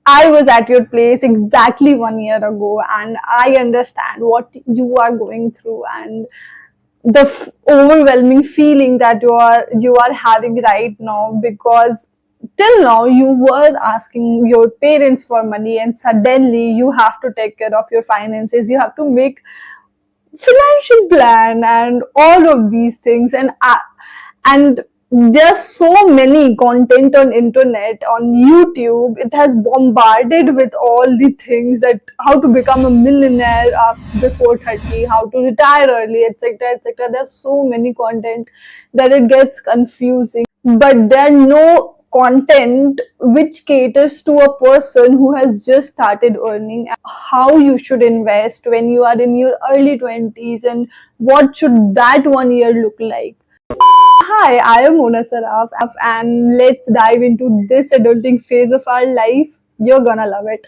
I was at your place exactly 1 year ago, and I understand what you are going through and the overwhelming feeling that you are having right now, because till now you were asking your parents for money, and suddenly you have to take care of your finances, you have to make financial plan and all of these things. And there's so many content on internet, on YouTube. It has bombarded with all the things, that how to become a millionaire before 30, how to retire early, etc., etc. There's so many content that it gets confusing, but there are no content which caters to a person who has just started earning, how you should invest when you are in your early 20s, and what should that 1 year look like. Hi, I am Mona Sarraf, and let's dive into this adulting phase of our life. You're gonna love it.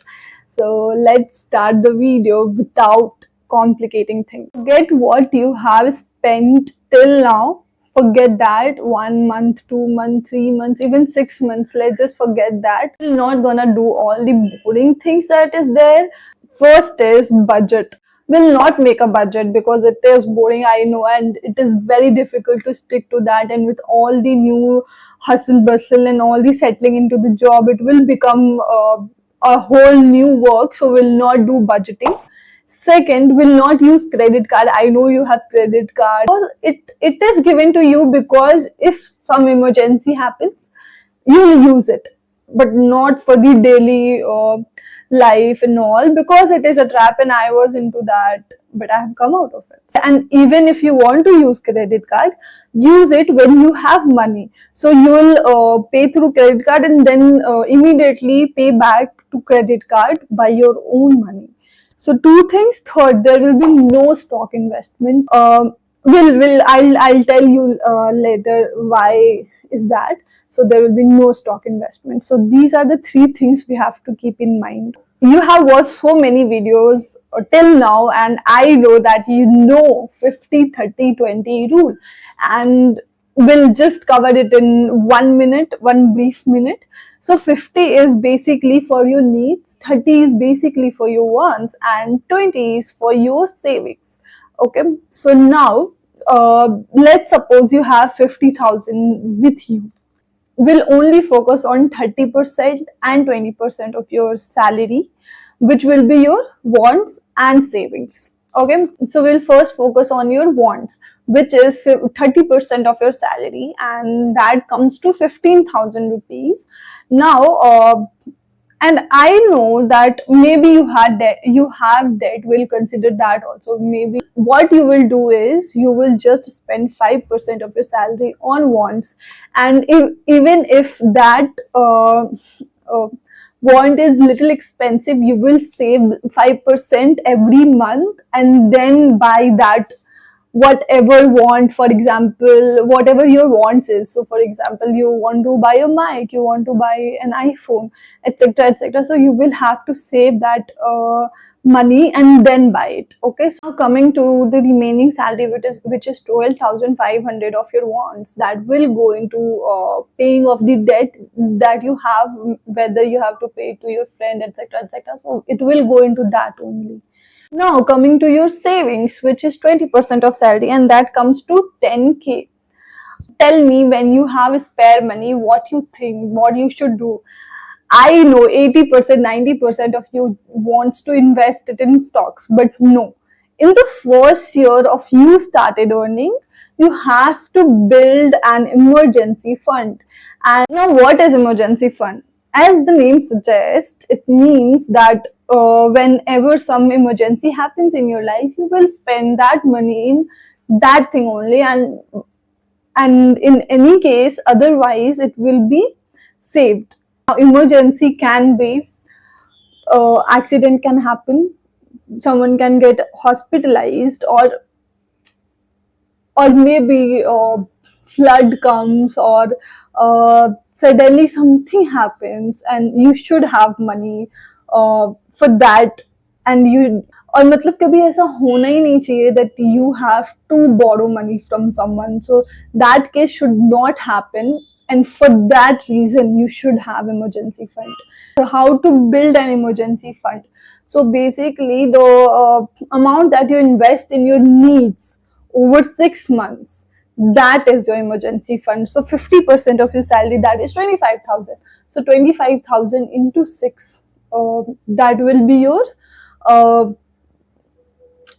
So let's start the video without complicating things. Forget what you have spent till now. Forget that 1 month, 2 months, 3 months, even 6 months. Let's just forget that. We're not gonna do all the boring things that is there. First is budget. Will not make a budget because it is boring, I know, and it is very difficult to stick to that. And with all the new hustle bustle and all the settling into the job, it will become a whole new work. So will not do budgeting. Second, will not use credit card. I know you have credit card. It is given to you because if some emergency happens, you'll use it, but not for the daily life and all, because it is a trap, and I was into that, but I have come out of it. And even if you want to use credit card, use it when you have money. So you'll pay through credit card, and then immediately pay back to credit card by your own money. So two things. Third, there will be no stock investment. I'll tell you later why is that. So there will be no stock investment. So these are the three things we have to keep in mind. You have watched so many videos till now, and I know that you know 50, 30, 20 rule, and we'll just cover it in 1 minute, one brief minute. So 50 is basically for your needs, 30 is basically for your wants, and 20 is for your savings. Okay, so now let's suppose you have 50,000 with you. Will only focus on 30% and 20% of your salary, which will be your wants and savings. Okay, so we'll first focus on your wants, which is 30% of your salary, and that comes to 15,000 rupees. Now, and I know that maybe you have debt, we'll consider that also. Maybe what you will do is you will just spend 5% of your salary on wants, and even if that want is little expensive, you will save 5% every month, and then buy that whatever want. For example, whatever your wants is. So for example, you want to buy a mic, you want to buy an iPhone, etc., etc. So you will have to save that money and then buy it. Okay, so coming to the remaining salary, which is 12,500 of your wants, that will go into paying off the debt that you have, whether you have to pay to your friend, etc., etc. So it will go into that only. Now coming to your savings, which is 20% of salary, and that comes to 10K. Tell me, when you have spare money, what you think, what you should do. I know 80%, 90% of you wants to invest it in stocks, but no. In the first year of you started earning, you have to build an emergency fund. And now what is emergency fund? As the name suggests, it means that whenever some emergency happens in your life, you will spend that money in that thing only, and in any case, otherwise it will be saved. Now, emergency can be accident can happen, someone can get hospitalized, or maybe flood comes, or suddenly something happens, and you should have money for that. And you, और मतलब कभी ऐसा होना ही नहीं चाहिए that you have to borrow money from someone. So that case should not happen. and for that reason you should have emergency fund. So how to build an emergency fund? So basically the amount that you invest in your needs over 6 months, that is your emergency fund. So 50% of your salary, that is 25,000. So 25,000 into 6, that will be your uh,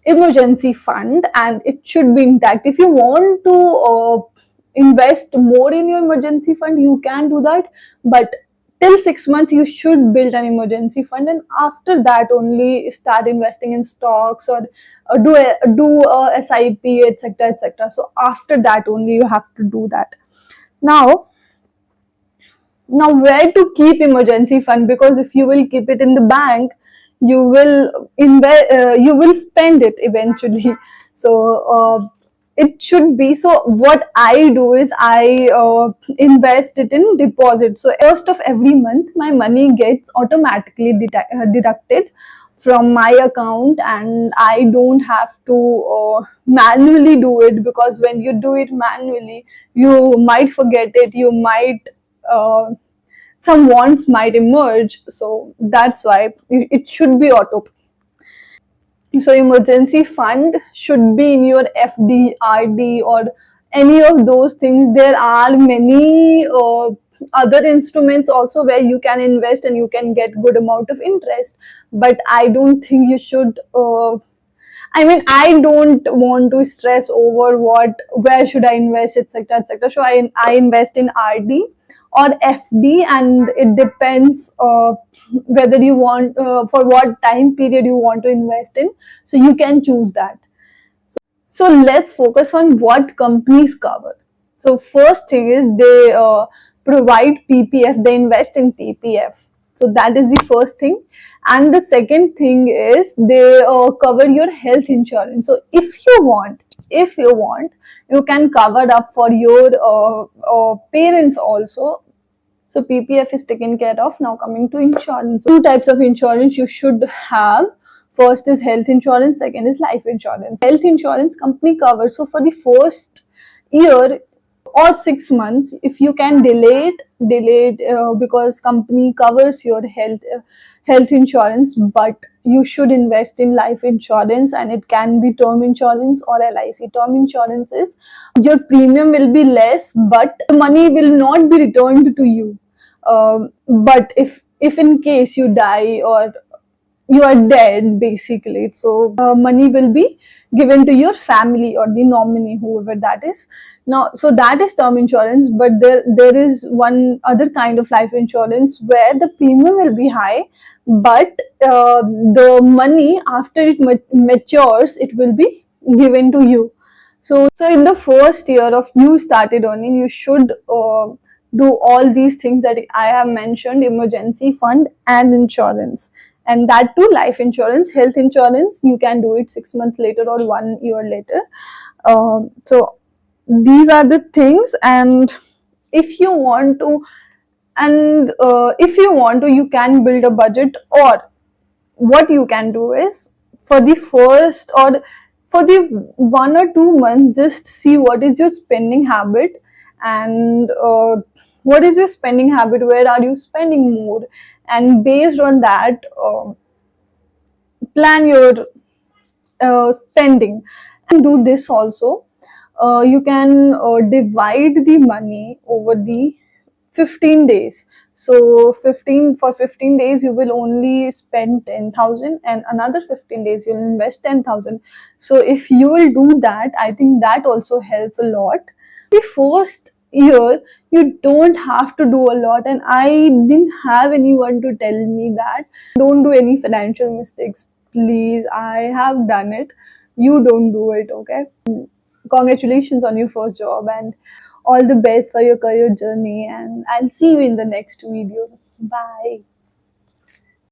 emergency fund, and it should be intact. If you want to invest more in your emergency fund, you can do that, but till 6 months you should build an emergency fund, and after that only start investing in stocks, or do a SIP, etc., etc. So after that only you have to do that. Now now where to keep emergency fund? Because if you will keep it in the bank, you will you will spend it eventually. So it should be, so what I do is I invest it in deposit. So first of every month my money gets automatically deducted from my account, and I don't have to manually do it, because when you do it manually you might forget it, you might uh, some wants might emerge. So that's why it should be auto. So emergency fund should be in your FD, RD, or any of those things. There are many other instruments also where you can invest and you can get good amount of interest, but I don't think you should I mean, I don't want to stress over where should I invest, etc., etc. So I invest in RD or FD, and it depends whether you want for what time period you want to invest in. So you can choose that. So let's focus on what companies cover. So first thing is they provide PPF, they invest in PPF. So that is the first thing. And the second thing is they cover your health insurance. So if you want, you can cover up for your parents also. So PPF is taken care of. Now coming to insurance. Two types of insurance you should have. First is health insurance, second is life insurance. Health insurance company covers. So for the first year or 6 months, if you can delay it because company covers your health insurance, but you should invest in life insurance, and it can be term insurance or LIC. Term insurance is your premium will be less, but the money will not be returned to you. But if in case you die or you are dead, basically, so money will be given to your family or the nominee, whoever that is. Now, so that is term insurance, but there is one other kind of life insurance where the premium will be high, but the money after it matures, it will be given to you. So in the first year of you started earning, you should do all these things that I have mentioned: emergency fund and insurance, and that too life insurance. Health insurance you can do it 6 months later or 1 year later. So these are the things, and if you want to, you can build a budget, or what you can do is for the first or for the 1 or 2 months, just see what is your spending habit, and what is your spending habit, where are you spending more, and based on that plan your spending. And do this also, you can divide the money over the 15 days. So 15 days you will only spend 10,000, and another 15 days you'll invest 10,000. So if you will do that, I think that also helps a lot. The first year you don't have to do a lot, and I didn't have anyone to tell me that don't do any financial mistakes. Please, I have done it. You don't do it, okay? Congratulations on your first job, and all the best for your career journey, and I'll see you in the next video. Bye.